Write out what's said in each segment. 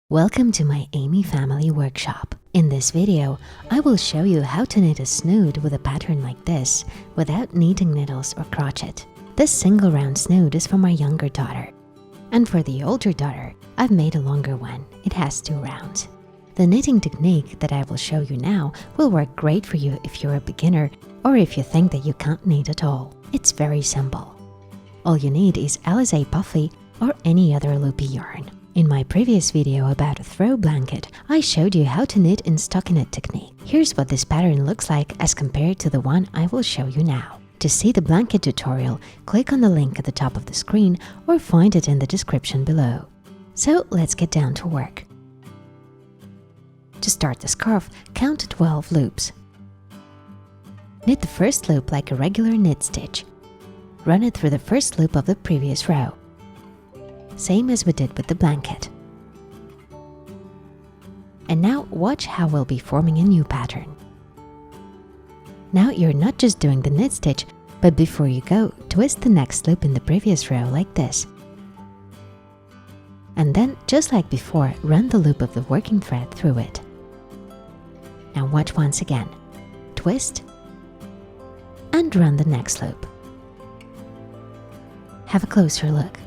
Welcome to my AmyFamily workshop. In this video, I will show you how to knit a snood with a pattern like this without needing needles or crochet. This single round snood is for my younger daughter. And for the older daughter, I've made a longer one. It has 2 rounds. The knitting technique that I will show you now will work great for you if you're a beginner or if you think that you can't knit at all. It's very simple. All you need is Alize puffy or any other loopy yarn. In my previous video about a throw blanket, I showed you how to knit in stockinette technique. Here's what this pattern looks like as compared to the one I will show you now. To see the blanket tutorial, click on the link at the top of the screen or find it in the description below. So let's get down to work. To start the scarf, count 12 loops. Knit the first loop like a regular knit stitch. Run it through the first loop of the previous row. Same as we did with the blanket. And now watch how we'll be forming a new pattern. Now you're not just doing the knit stitch, but before you go, twist the next loop in the previous row like this. And then, just like before, run the loop of the working thread through it. Now watch once again. Twist and run the next loop. Have a closer look.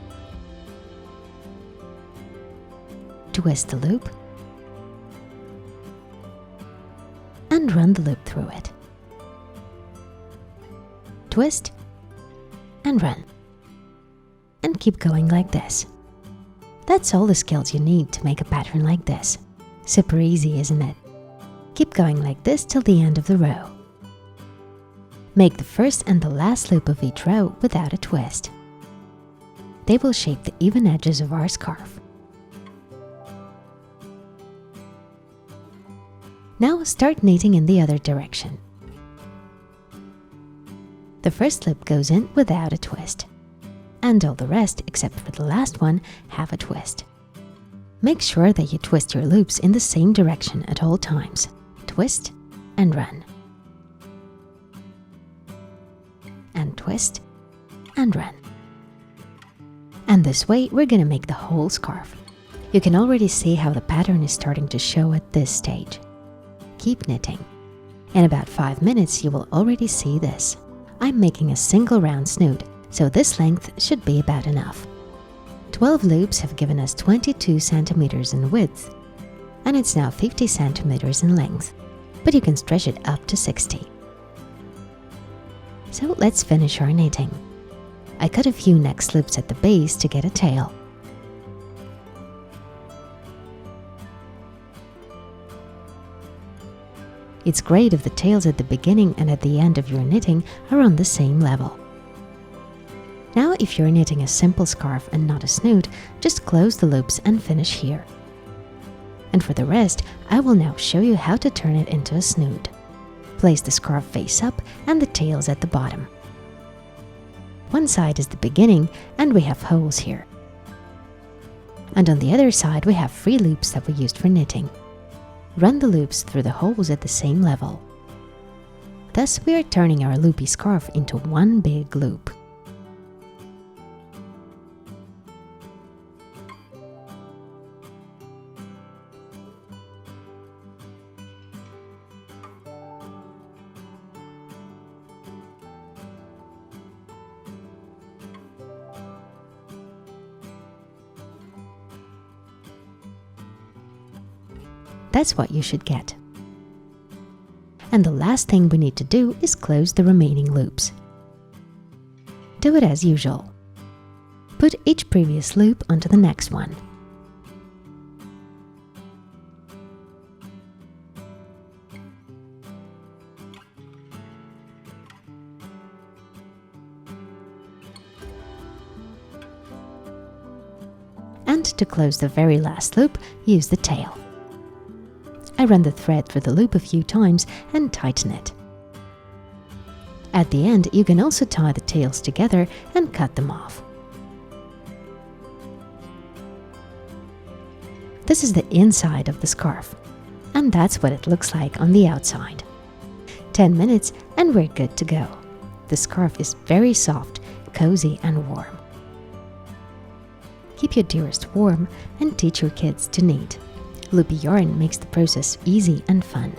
Twist the loop and run the loop through it. Twist and run. And keep going like this. That's all the skills you need to make a pattern like this. Super easy, isn't it? Keep going like this till the end of the row. Make the first and the last loop of each row without a twist. They will shape the even edges of our scarf. Now start knitting in the other direction. The first loop goes in without a twist, and all the rest, except for the last one, have a twist. Make sure that you twist your loops in the same direction at all times. Twist and run. And twist and run. And this way we're gonna make the whole scarf. You can already see how the pattern is starting to show at this stage. Keep knitting. In about 5 minutes you will already see this. I'm making a single round snood, so this length should be about enough. 12 loops have given us 22 centimeters in width, and it's now 50 centimeters in length, but you can stretch it up to 60. So let's finish our knitting. I cut a few neck loops at the base to get a tail. It's great if the tails at the beginning and at the end of your knitting are on the same level. Now if you're knitting a simple scarf and not a snood, just close the loops and finish here. And for the rest, I will now show you how to turn it into a snood. Place the scarf face up and the tails at the bottom. One side is the beginning and we have holes here. And on the other side we have 3 loops that we used for knitting. Run the loops through the holes at the same level. Thus we are turning our loopy scarf into one big loop. That's what you should get. And the last thing we need to do is close the remaining loops. Do it as usual. Put each previous loop onto the next one. And to close the very last loop, use the tail. I run the thread through the loop a few times and tighten it. At the end, you can also tie the tails together and cut them off. This is the inside of the scarf, and that's what it looks like on the outside. 10 minutes and we're good to go. The scarf is very soft, cozy and warm. Keep your dearest warm and teach your kids to knit. Loopy yarn makes the process easy and fun.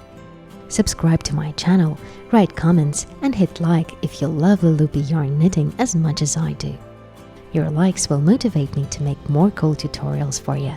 Subscribe to my channel, write comments, and hit like if you love the loopy yarn knitting as much as I do. Your likes will motivate me to make more cool tutorials for you.